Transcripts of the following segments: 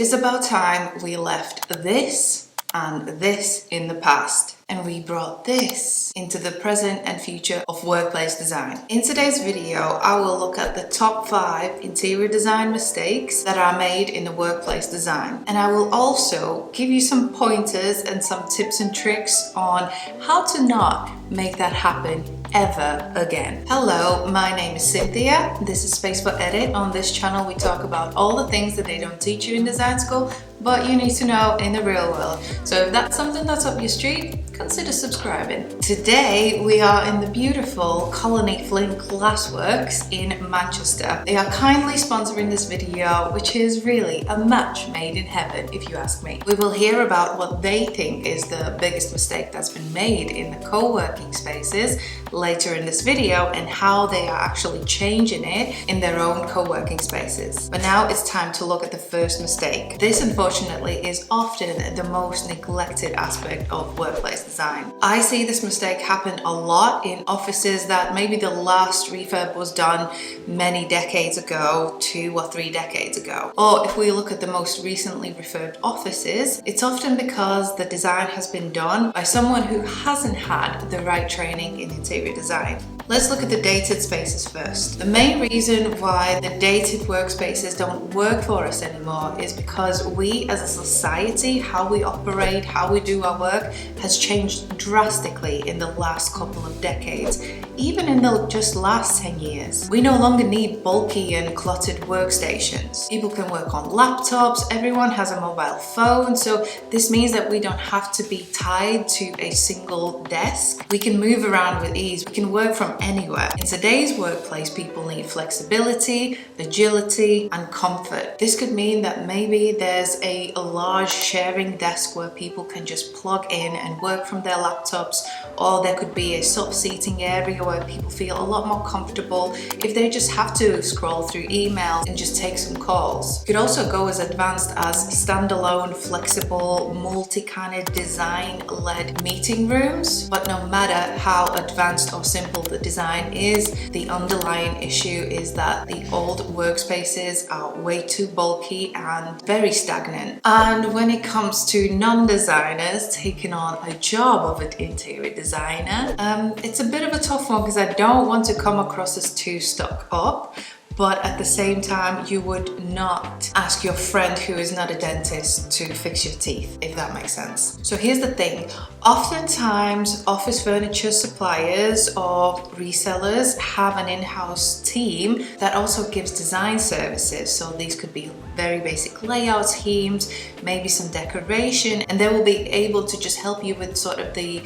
is about time we left this and this in the past, and we brought this into the present and future of workplace design. In today's video, I will look at the top 5 interior design mistakes that are made in the workplace design. And I will also give you some pointers and some tips and tricks on how to not make that happen ever again. Hello, my name is Cynthia. This is Space for Edit. On this channel, we talk about all the things that they don't teach you in design school, but you need to know in the real world. So if that's something that's up your street, consider subscribing. Today we are in the beautiful Colony Flint Glassworks in Manchester. They are kindly sponsoring this video, which is really a match made in heaven if you ask me. We will hear about what they think is the biggest mistake that's been made in the co-working spaces later in this video and how they are actually changing it in their own co-working spaces. But now it's time to look at the first mistake. This unfortunately is often the most neglected aspect of workplace design. I see this mistake happen a lot in offices that maybe the last refurb was done many decades ago, 2 or 3 decades ago. Or if we look at the most recently refurbed offices, it's often because the design has been done by someone who hasn't had the right training in interior design. Let's look at the dated spaces first. The main reason why the dated workspaces don't work for us anymore is because we as a society, how we operate, how we do our work has changed drastically in the last couple of decades, even in the just last 10 years. We no longer need bulky and cluttered workstations. People can work on laptops, everyone has a mobile phone, so this means that we don't have to be tied to a single desk. We can move around with ease, we can work from anywhere. In today's workplace, people need flexibility, agility, and comfort. This could mean that maybe there's a large sharing desk where people can just plug in and work from their laptops, or there could be a sub-seating area where people feel a lot more comfortable if they just have to scroll through emails and just take some calls. It could also go as advanced as standalone, flexible, multi-kind of design-led meeting rooms. But no matter how advanced or simple the design is, the underlying issue is that the old workspaces are way too bulky and very stagnant. And when it comes to non-designers taking on a job of an interior designer, it's a bit of a tough one because I don't want to come across as too stuck up. But at the same time, you would not ask your friend who is not a dentist to fix your teeth, if that makes sense. So here's the thing. Oftentimes, office furniture suppliers or resellers have an in-house team that also gives design services. So these could be very basic layout schemes, maybe some decoration, and they will be able to just help you with sort of the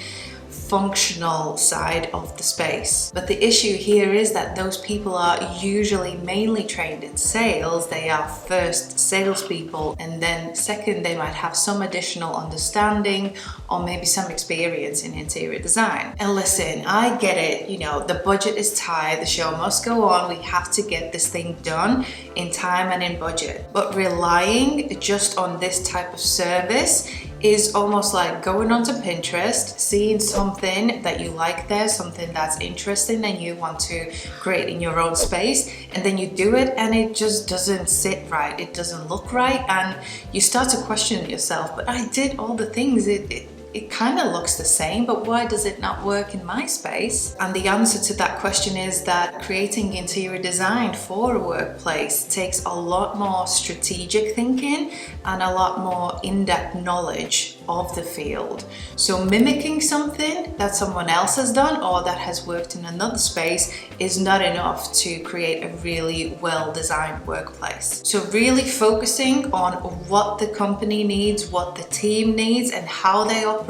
functional side of the space. But the issue here is that those people are usually mainly trained in sales. They are first salespeople, and then second they might have some additional understanding or maybe some experience in interior design. And listen, I get it, you know, the budget is tight, the show must go on, we have to get this thing done in time and in budget. But relying just on this type of service is almost like going onto Pinterest, seeing something that you like there, something that's interesting and you want to create in your own space, and then you do it and it just doesn't sit right, it doesn't look right, and you start to question yourself, but I did all the things, it kind of looks the same, but why does it not work in my space? And the answer to that question is that creating interior design for a workplace takes a lot more strategic thinking and a lot more in-depth knowledge of the field. So mimicking something that someone else has done or that has worked in another space is not enough to create a really well-designed workplace. So really focusing on what the company needs, what the team needs, and how they operate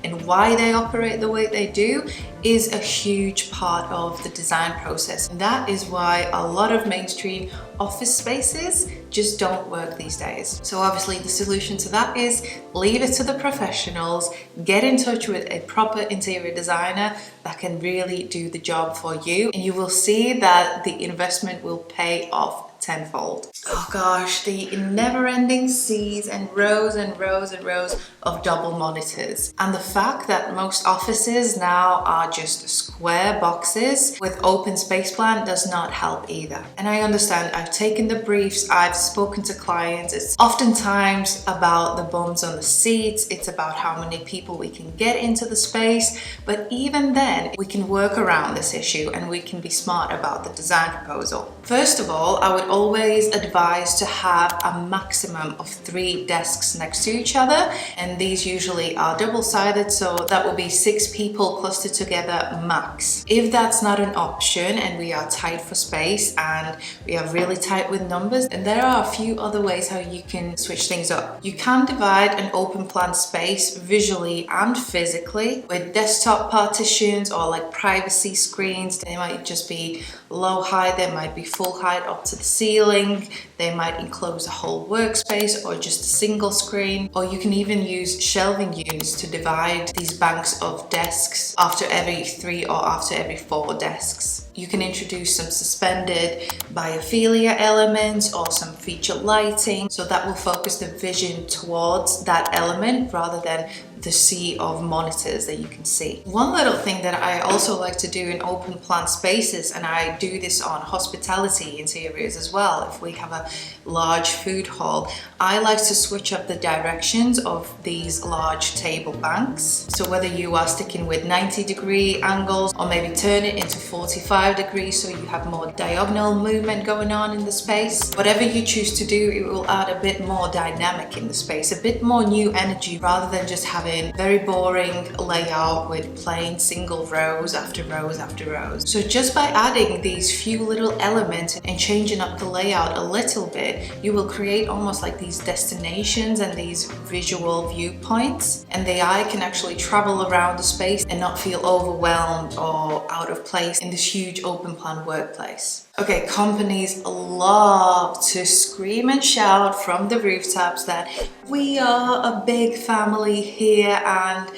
and why they operate the way they do is a huge part of the design process. And that is why a lot of mainstream office spaces just don't work these days. So obviously the solution to that is leave it to the professionals, get in touch with a proper interior designer that can really do the job for you, and you will see that the investment will pay off tenfold. Oh gosh, the never-ending seas and rows and rows and rows of double monitors. And the fact that most offices now are just square boxes with open space plan does not help either. And I understand, I've taken the briefs, I've spoken to clients, it's oftentimes about the bums on the seats, it's about how many people we can get into the space, but even then we can work around this issue and we can be smart about the design proposal. First of all, I would always advise to have a maximum of 3 desks next to each other, and these usually are double-sided, so that will be 6 people clustered together max. If that's not an option and we are tight for space and we are really tight with numbers, then there are a few other ways how you can switch things up. You can divide an open plan space visually and physically with desktop partitions or like privacy screens. They might just be low height, they might be full height up to the ceiling, they might enclose a whole workspace or just a single screen, or you can even use shelving units to divide these banks of desks after every 3 or after every 4 desks. You can introduce some suspended biophilia elements or some feature lighting, so that will focus the vision towards that element rather than the sea of monitors that you can see. One little thing that I also like to do in open plan spaces, and I do this on hospitality interiors as well, if we have a large food hall, I like to switch up the directions of these large table banks. So whether you are sticking with 90-degree angles or maybe turn it into 45 degrees so you have more diagonal movement going on in the space, whatever you choose to do, it will add a bit more dynamic in the space, a bit more new energy rather than just having very boring layout with plain single rows after rows after rows. So just by adding these few little elements and changing up the layout a little bit, you will create almost like these destinations and these visual viewpoints, and the eye can actually travel around the space and not feel overwhelmed or out of place in this huge open plan workplace. Okay, companies love to scream and shout from the rooftops that we are a big family here, and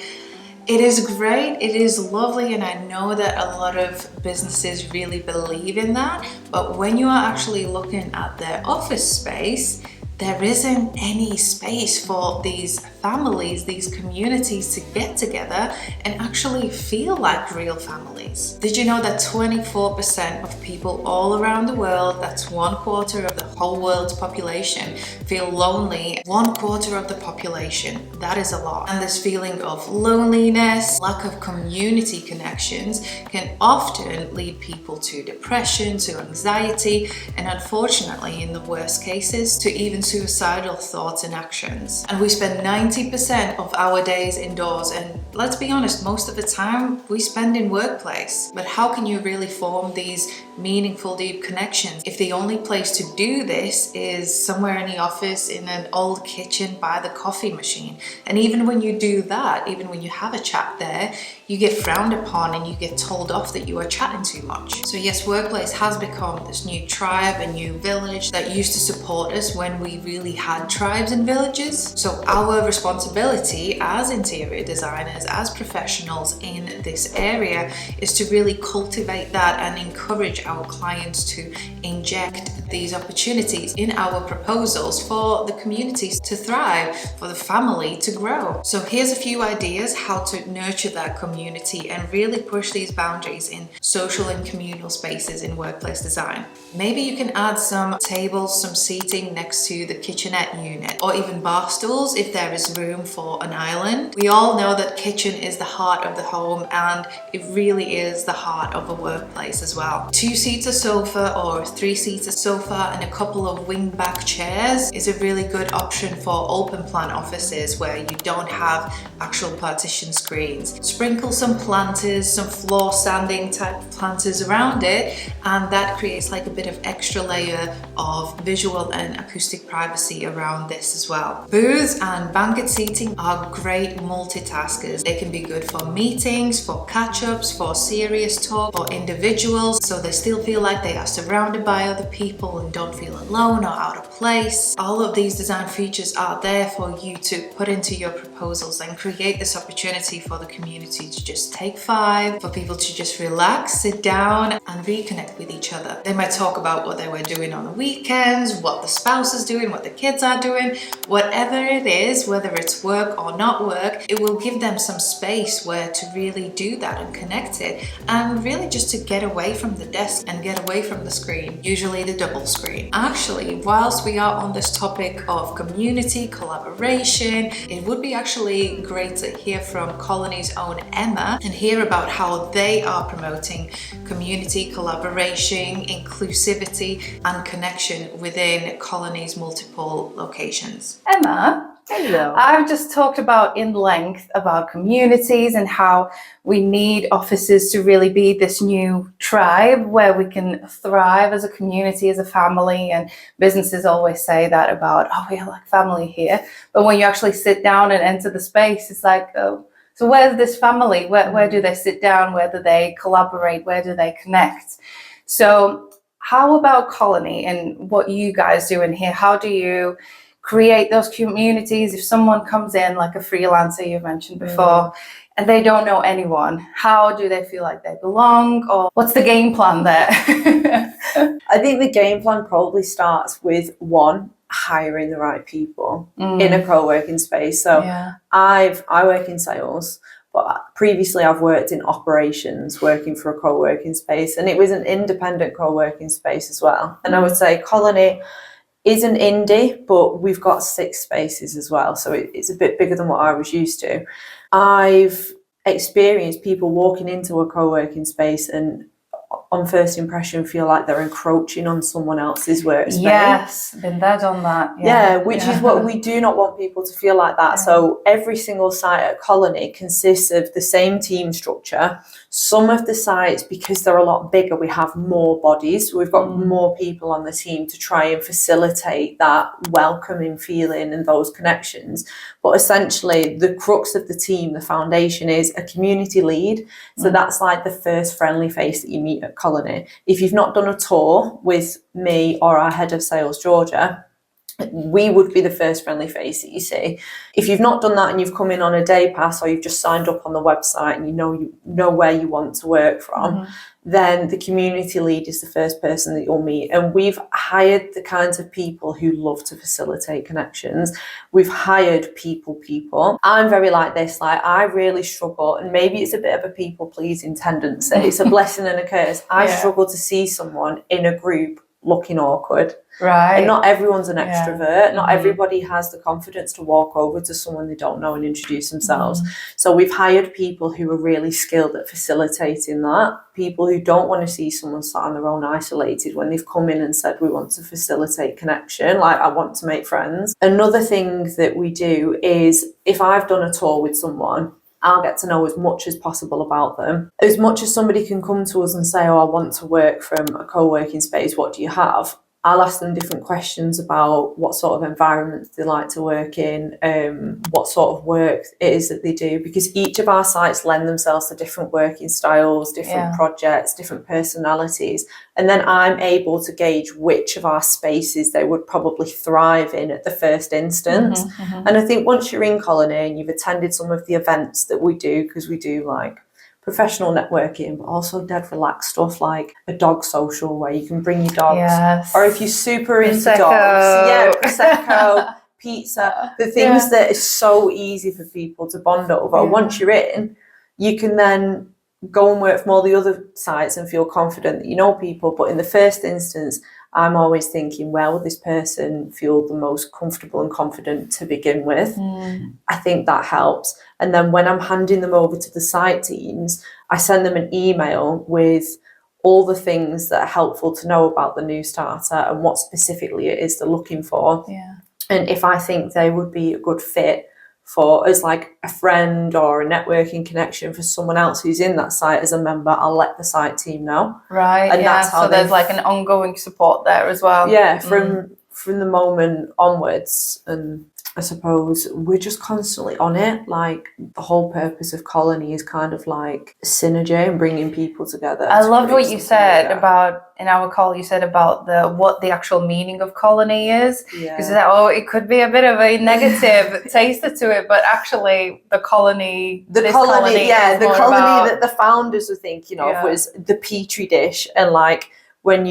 it is great, it is lovely, and I know that a lot of businesses really believe in that, but when you are actually looking at their office space, there isn't any space for these families, these communities to get together and actually feel like real families. Did you know that 24% of people all around the world, that's 1/4 of the whole world's population, feel lonely? 1/4 of the population, that is a lot. And this feeling of loneliness, lack of community connections can often lead people to depression, to anxiety, and unfortunately, in the worst cases, to even suicidal thoughts and actions. And we spend 90% of our days indoors, and let's be honest, most of the time we spend in workplace. But how can you really form these meaningful, deep connections if the only place to do this is somewhere in the office, in an old kitchen by the coffee machine? And even when you do that, even when you have a chat there, you get frowned upon and you get told off that you are chatting too much. So yes, workplace has become this new tribe, a new village that used to support us when we really had tribes and villages. So our responsibility as interior designers, as professionals in this area, is to really cultivate that and encourage our clients to inject these opportunities in our proposals for the communities to thrive, for the family to grow. So here's a few ideas how to nurture that community and really push these boundaries in social and communal spaces in workplace design. Maybe you can add some tables, some seating next to the kitchenette unit, or even bar stools if there is room for an island. We all know that kitchen is the heart of the home, and it really is the heart of a workplace as well. 2-seater sofa or 3-seater sofa and a couple of wing-back chairs is a really good option for open plan offices where you don't have actual partition screens. Sprinkle some planters, some floor standing type planters around it, and that creates like a bit of extra layer of visual and acoustic privacy around this as well. Booths and banquet seating are great multitaskers. They can be good for meetings, for catch-ups, for serious talk, for individuals. So they still feel like they are surrounded by other people and don't feel alone or out of place. All of these design features are there for you to put into your proposals and create this opportunity for the community to just take 5, for people to just relax, sit down and reconnect with each other. They might talk about what they were doing on the weekends, what the spouse is doing, what the kids are doing, whatever it is, whether it's work or not work. It will give them some space where to really do that and connect it, and really just to get away from the desk and get away from the screen, usually the double screen. Actually, whilst we are on this topic of community collaboration, it would be actually great to hear from Colony's own Emma and hear about how they are promoting community collaboration, inclusivity and connection within Colony's multiple locations. Emma, hello. I've just talked about in length about communities and how we need offices to really be this new tribe where we can thrive as a community, as a family. And businesses always say that about, oh, we're like family here. But when you actually sit down and enter the space, it's like, oh, so where's this family? Where do they sit down? Where do they collaborate? Where do they connect? So how about Colony and what you guys do in here? How do you create those communities? If someone comes in like a freelancer you've mentioned before and they don't know anyone, how do they feel like they belong, or what's the game plan there? I think the game plan probably starts with hiring the right people in a co-working space. So I work in sales, but previously I've worked in operations working for a co-working space, and it was an independent co-working space as well. And I would say Colony is an indie, but we've got 6 spaces as well. So it's a bit bigger than what I was used to. I've experienced people walking into a co-working space and on first impression feel like they're encroaching on someone else's workspace. Yes, been there, done that. Which is what we do not want people to feel like that. So every single site at Colony consists of the same team structure. Some of the sites, because they're a lot bigger, we have more bodies. We've got more people on the team to try and facilitate that welcoming feeling and those connections. But essentially, the crux of the team, the foundation, is a community lead. So that's like the first friendly face that you meet at Colony. If you've not done a tour with me or our head of sales, Georgia, we would be the first friendly face that you see. If you've not done that and you've come in on a day pass, or you've just signed up on the website and you know where you want to work from, then the community lead is the first person that you'll meet. And we've hired the kinds of people who love to facilitate connections. We've hired people. I'm very like this, like I really struggle, and maybe it's a bit of a people pleasing tendency. It's a blessing and a curse. I struggle to see someone in a group looking awkward. Right. And not everyone's an extrovert. Not everybody has the confidence to walk over to someone they don't know and introduce themselves. So we've hired people who are really skilled at facilitating that. People who don't want to see someone sat on their own isolated when they've come in and said, we want to facilitate connection, like I want to make friends. Another thing that we do is, if I've done a tour with someone, I'll get to know as much as possible about them. As much as somebody can come to us and say, oh, I want to work from a co-working space, what do you have? I'll ask them different questions about what sort of environments they like to work in, what sort of work it is that they do, because each of our sites lend themselves to different working styles, different projects, different personalities. And then I'm able to gauge which of our spaces they would probably thrive in at the first instance. And I think once you're in Colony and you've attended some of the events that we do, because we do like professional networking, but also dead relaxed stuff like a dog social where you can bring your dogs, or if you're super into dogs, Prosecco, pizza, the things that is so easy for people to bond over. Once you're in, you can then go and work from all the other sites and feel confident that you know people. But in the first instance, I'm always thinking, where will this person feel the most comfortable and confident to begin with? I think that helps. And then when I'm handing them over to the site teams, I send them an email with all the things that are helpful to know about the new starter and what specifically it is they're looking for. And if I think they would be a good fit for as like a friend or a networking connection for someone else who's in that site as a member, I'll let the site team know. Right. And that's how so there's like an ongoing support there as well. From the moment onwards. And I suppose we're just constantly on it. Like the whole purpose of Colony is kind of like synergy and bringing people together. I loved what create you something said bigger. about, in our call, you said about what the actual meaning of colony is. Because it could be a bit of a negative taster to it, but actually the colony is the more colony about, that the founders were thinking of Yeah. was the petri dish. And like when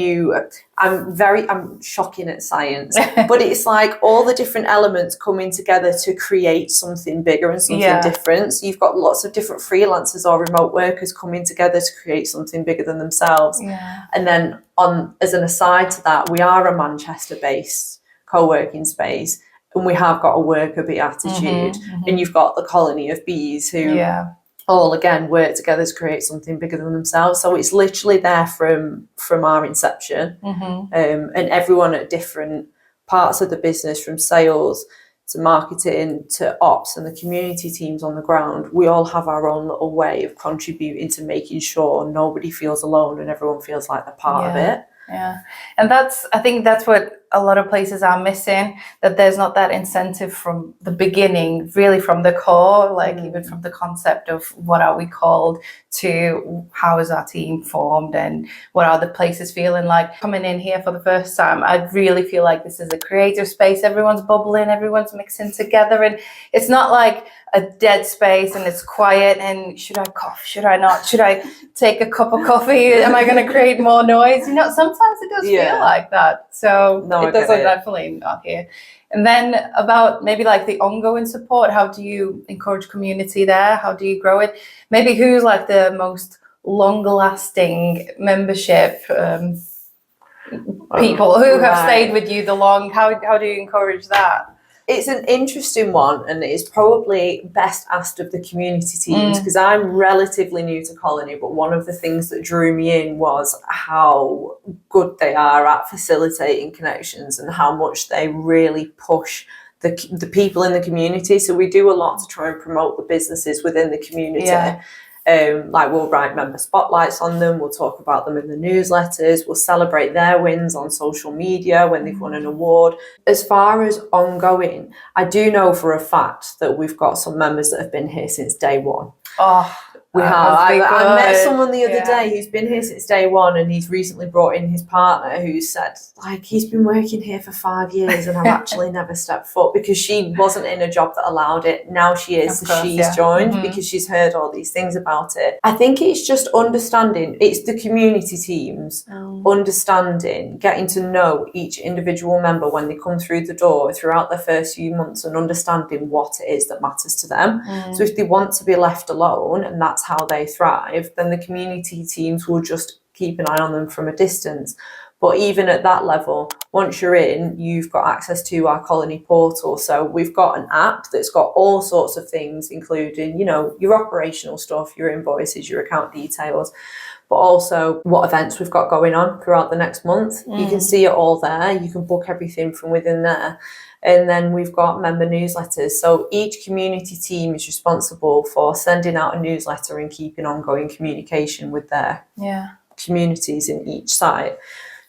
I'm shocking at science, but it's like all the different elements coming together to create something bigger and something different. So you've got lots of different freelancers or remote workers coming together to create something bigger than themselves. And then as an aside to that, we are a Manchester-based co-working space, and we have got a worker bee attitude. And you've got the colony of bees who all again work together to create something bigger than themselves. So it's literally there from our inception, and everyone at different parts of the business, from sales to marketing to ops and the community teams on the ground, we all have our own little way of contributing to making sure nobody feels alone and everyone feels like they're part of it. Yeah, and I think that's what a lot of places are missing, that there's not that incentive from the beginning, really from the core, like even from the concept of what are we called to how is our team formed and what are the places feeling like. Coming in here for the first time, I really feel like this is a creative space. Everyone's bubbling, everyone's mixing together, and it's not like a dead space and it's quiet and should I cough, should I not, should I take a cup of coffee, am I going to create more noise? You know, sometimes it does feel like that. So it doesn't definitely not here. And then about maybe like the ongoing support, how do you encourage community there? How do you grow it? Maybe who's like the most long-lasting membership people who have stayed with you how do you encourage that? It's an interesting one, and it's probably best asked of the community teams, because I'm relatively new to Colony, but one of the things that drew me in was how good they are at facilitating connections and how much they really push the people in the community. So we do a lot to try and promote the businesses within the community. Like we'll write member spotlights on them, we'll talk about them in the newsletters, we'll celebrate their wins on social media when they've won an award. As far as ongoing, I do know for a fact that we've got some members that have been here since day one. We have. I met someone the other day who's been here since day one, and he's recently brought in his partner who said, like, he's been working here for 5 years and I've actually never stepped foot, because she wasn't in a job that allowed it. Now she is, so she's joined because she's heard all these things about it. I think it's just understanding, it's the community teams, understanding, getting to know each individual member when they come through the door throughout their first few months, and understanding what it is that matters to them. So if they want to be left alone and that's how they thrive, then the community teams will just keep an eye on them from a distance. But even at that level, once you're in, you've got access to our Colony portal. So we've got an app that's got all sorts of things, including, you know, your operational stuff, your invoices, your account details, but also what events we've got going on throughout the next month. You can see it all there. You can book everything from within there. And then we've got member newsletters. So each community team is responsible for sending out a newsletter and keeping ongoing communication with their communities in each site.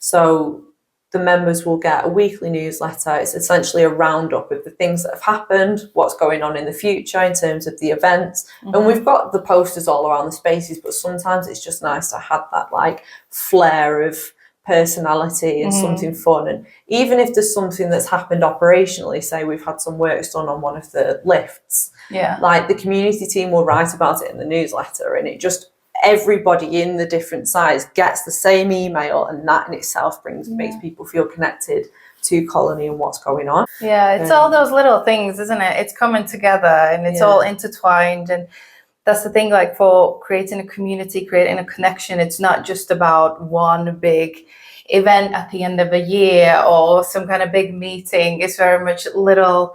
So the members will get a weekly newsletter. It's essentially a roundup of the things that have happened, what's going on in the future in terms of the events. And we've got the posters all around the spaces, but sometimes it's just nice to have that like flair of personality and something fun. And even if there's something that's happened operationally, say we've had some work done on one of the lifts, like the community team will write about it in the newsletter, and it just, everybody in the different sites gets the same email, and that in itself makes people feel connected to Colony and what's going on. It's all those little things, isn't it? It's coming together and it's all intertwined. And that's the thing, like for creating a community, creating a connection, it's not just about one big event at the end of a year or some kind of big meeting. It's very much little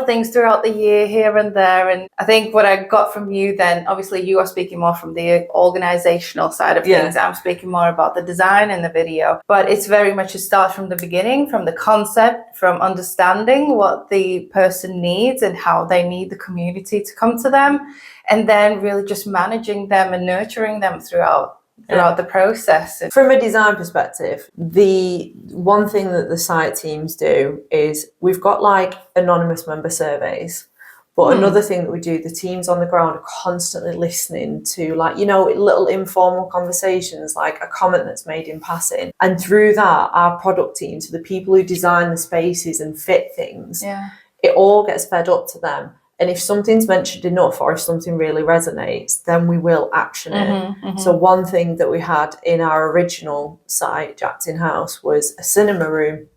things throughout the year here and there. And I think what I got from you then, obviously you are speaking more from the organizational side of things. I'm speaking more about the design and the video, but it's very much a start from the beginning, from the concept, from understanding what the person needs and how they need the community to come to them, and then really just managing them and nurturing them throughout throughout the process. From a design perspective, the one thing that the site teams do is we've got like anonymous member surveys. But another thing that we do, the teams on the ground are constantly listening to, like, you know, little informal conversations, like a comment that's made in passing. And through that, our product teams, the people who design the spaces and fit things, it all gets fed up to them. And if something's mentioned enough or if something really resonates, then we will action it. So one thing that we had in our original site, Jack's In House, was a cinema room.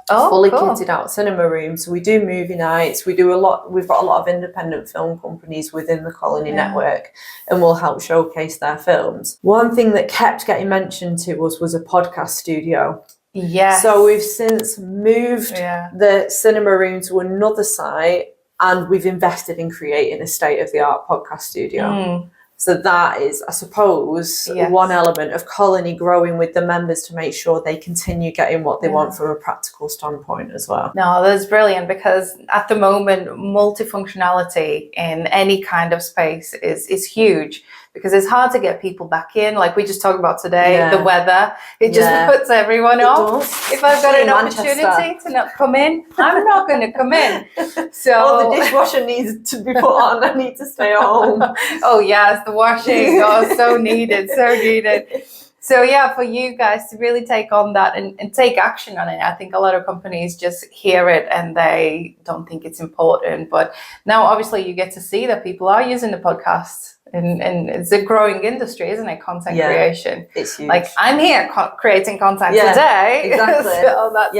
Fully kitted out cinema room. So we do movie nights. We've got a lot of independent film companies within the Colony network, and we'll help showcase their films. One thing that kept getting mentioned to us was a podcast studio. Yes. So we've since moved the cinema room to another site, and we've invested in creating a state-of-the-art podcast studio. So that is, I suppose, one element of Colony growing with the members to make sure they continue getting what they want from a practical standpoint as well. No, that's brilliant, because at the moment, multifunctionality in any kind of space is huge, because it's hard to get people back in. Like we just talked about today, the weather, it just puts everyone off. If I've got an opportunity to not come in, I'm not going to come in. So the dishwasher needs to be put on. I need to stay at home. Oh yes, the washing, so needed, so needed. So yeah, for you guys to really take on that and take action on it. I think a lot of companies just hear it and they don't think it's important. But now obviously you get to see that people are using the podcast. And it's a growing industry, isn't it? Content creation. It's huge. Like I'm here creating content today. Exactly. So that's all that.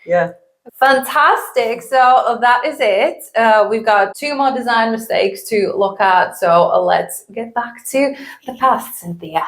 Yeah. Fantastic. So that is it. We've got 2 more design mistakes to look at. So let's get back to the past, Cynthia.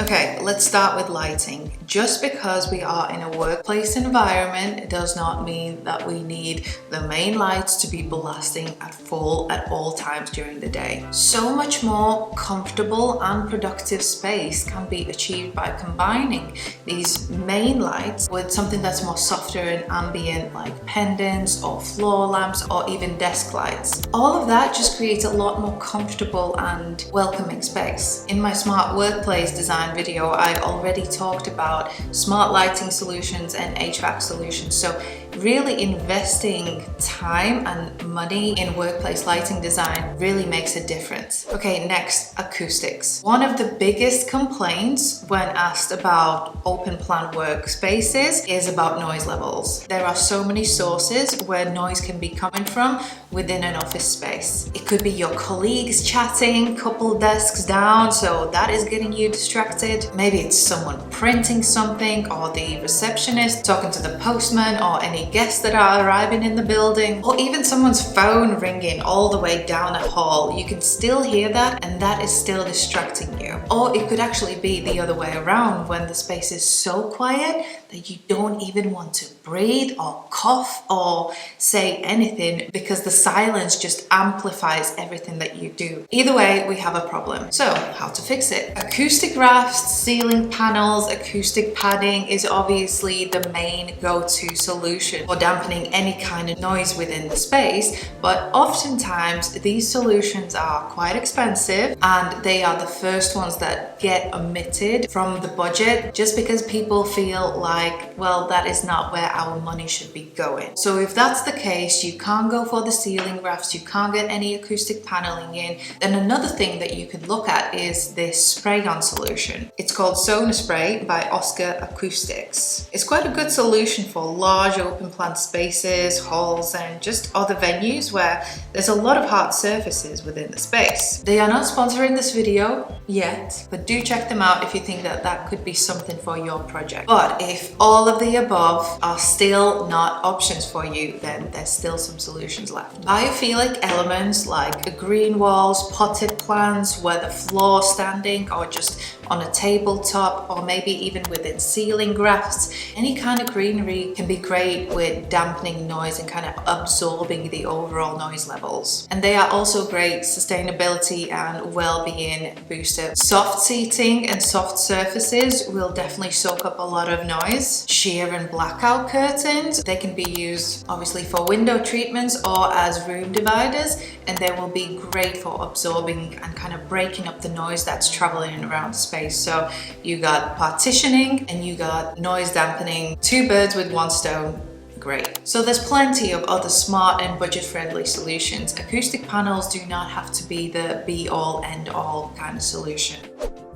Okay, let's start with lighting. Just because we are in a workplace environment does not mean that we need the main lights to be blasting at full at all times during the day. So much more comfortable and productive space can be achieved by combining these main lights with something that's more softer and ambient, like pendants or floor lamps or even desk lights. All of that just creates a lot more comfortable and welcoming space. In my smart workplace design video, I already talked about smart lighting solutions and HVAC solutions. So really investing time and money in workplace lighting design really makes a difference. Okay, next, acoustics. One of the biggest complaints when asked about open plan workspaces is about noise levels. There are so many sources where noise can be coming from within an office space. It could be your colleagues chatting, couple desks down, so that is getting you distracted. Maybe it's someone printing something, or the receptionist talking to the postman, or any guests that are arriving in the building, or even someone's phone ringing all the way down a hall. You can still hear that, and that is still distracting you. Or it could actually be the other way around, when the space is so quiet that you don't even want to breathe or cough or say anything, because the silence just amplifies everything that you do. Either way, we have a problem. So how to fix it? Acoustic rafts, ceiling panels, acoustic padding is obviously the main go-to solution for dampening any kind of noise within the space, but oftentimes these solutions are quite expensive and they are the first ones that get omitted from the budget, just because people feel like, well, that is not where our money should be going. So if that's the case, you can't go for the ceiling rafts, you can't get any acoustic paneling in, then another thing that you could look at is this spray-on solution. It's called Sonar Spray by Oscar Acoustics. It's quite a good solution for large open plan spaces, halls, and just other venues where there's a lot of hard surfaces within the space. They are not sponsoring this video yet, but do check them out if you think that that could be something for your project. But if all of the above are still not options for you, then there's still some solutions left. Biophilic elements like green walls, potted plants, whether floor standing or just on a tabletop, or maybe even within ceiling rafts, any kind of greenery can be great with dampening noise and kind of absorbing the overall noise levels. And they are also great sustainability and well-being boosters. Soft seating and soft surfaces will definitely soak up a lot of noise. Sheer and blackout curtains, they can be used obviously for window treatments or as room dividers, and they will be great for absorbing and kind of breaking up the noise that's traveling around the space. So you got partitioning and you got noise dampening, two birds with one stone. Great. So there's plenty of other smart and budget-friendly solutions. Acoustic panels do not have to be the be-all, end-all kind of solution.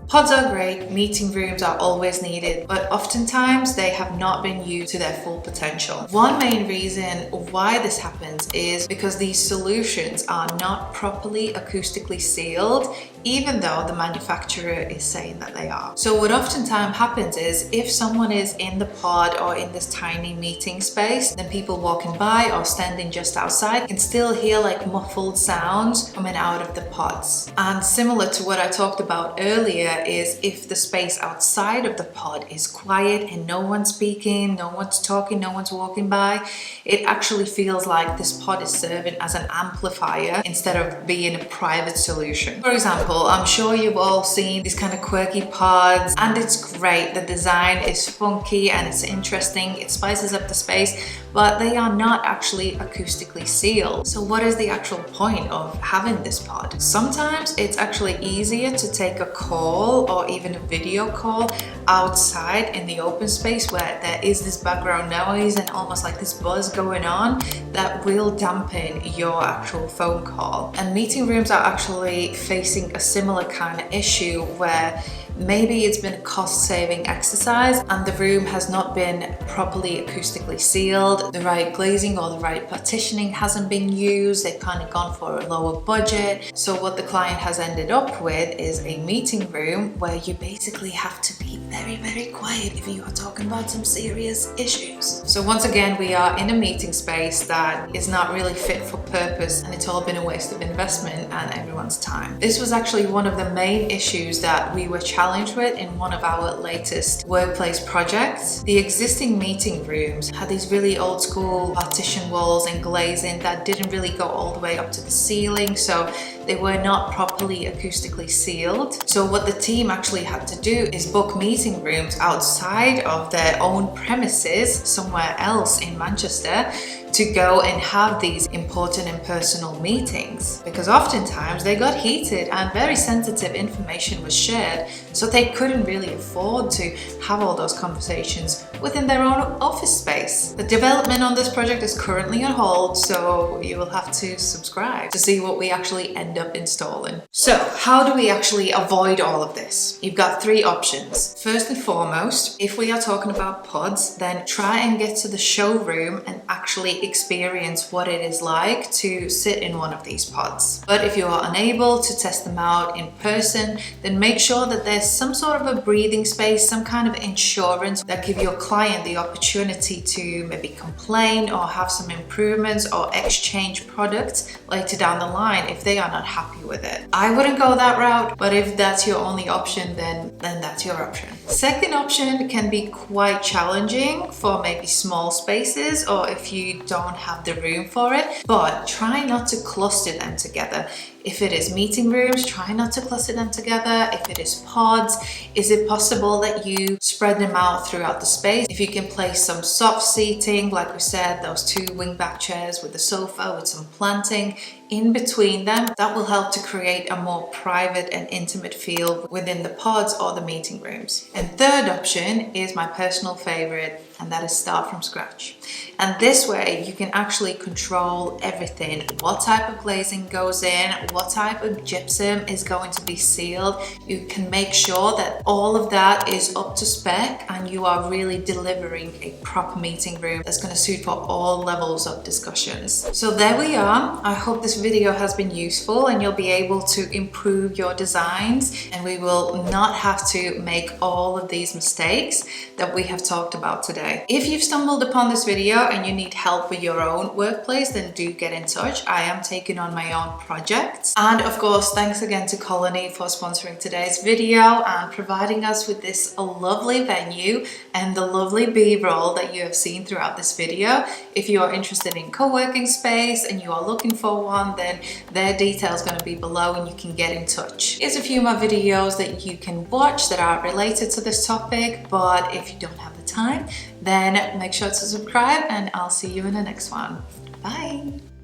Pods are great, meeting rooms are always needed, but oftentimes they have not been used to their full potential. One main reason why this happens is because these solutions are not properly acoustically sealed, even though the manufacturer is saying that they are. So what oftentimes happens is if someone is in the pod or in this tiny meeting space, then people walking by or standing just outside can still hear like muffled sounds coming out of the pods. And similar to what I talked about earlier is if the space outside of the pod is quiet and no one's speaking, no one's talking, no one's walking by, it actually feels like this pod is serving as an amplifier instead of being a private solution. For example, I'm sure you've all seen these kind of quirky pods, and it's great. The design is funky and it's interesting. It spices up the space, but they are not actually acoustically sealed. So what is the actual point of having this pod? Sometimes it's actually easier to take a call or even a video call outside in the open space where there is this background noise and almost like this buzz going on that will dampen your actual phone call. And meeting rooms are actually facing a similar kind of issue where maybe it's been a cost-saving exercise and the room has not been properly acoustically sealed, the right glazing or the right partitioning hasn't been used, they've kind of gone for a lower budget. So what the client has ended up with is a meeting room where you basically have to be very, very quiet if you are talking about some serious issues. So once again, we are in a meeting space that is not really fit for purpose, and it's all been a waste of investment and everyone's time. This was actually one of the main issues that we were challenged with in one of our latest workplace projects. The existing meeting rooms had these really old school partition walls and glazing that didn't really go all the way up to the ceiling, so they were not properly acoustically sealed. So what the team actually had to do is book meeting rooms outside of their own premises somewhere else in Manchester to go and have these important and personal meetings, because oftentimes they got heated and very sensitive information was shared, so they couldn't really afford to have all those conversations within their own office space. The development on this project is currently on hold, so you will have to subscribe to see what we actually end up installing. So how do we actually avoid all of this? You've got three options. First and foremost, if we are talking about pods, then try and get to the showroom and actually experience what it is like to sit in one of these pods. But if you are unable to test them out in person, then make sure that there's some sort of a breathing space, some kind of insurance that give your client the opportunity to maybe complain or have some improvements or exchange products later down the line if they are not happy with it. I wouldn't go that route, but if that's your only option, then that's your option. Second option can be quite challenging for maybe small spaces or if you don't have the room for it, but try not to cluster them together. If it is meeting rooms, try not to cluster them together. If it is pods, is it possible that you spread them out throughout the space? If you can place some soft seating, like we said, those two wingback chairs with the sofa with some planting in between them, that will help to create a more private and intimate feel within the pods or the meeting rooms. And third option is my personal favorite, and that is start from scratch. And this way you can actually control everything. What type of glazing goes in, what type of gypsum is going to be sealed. You can make sure that all of that is up to spec and you are really delivering a proper meeting room that's going to suit for all levels of discussions. So there we are. I hope this video has been useful and you'll be able to improve your designs, and we will not have to make all of these mistakes that we have talked about today. today. If you've stumbled upon this video and you need help with your own workplace, then do get in touch. I am taking on my own projects. And of course, thanks again to Colony for sponsoring today's video and providing us with this lovely venue and the lovely B-roll that you have seen throughout this video. If you are interested in co-working space and you are looking for one, then their details are going to be below and you can get in touch. Here's a few more videos that you can watch that are related to this topic, but if you don't have the time, then make sure to subscribe and I'll see you in the next one. Bye!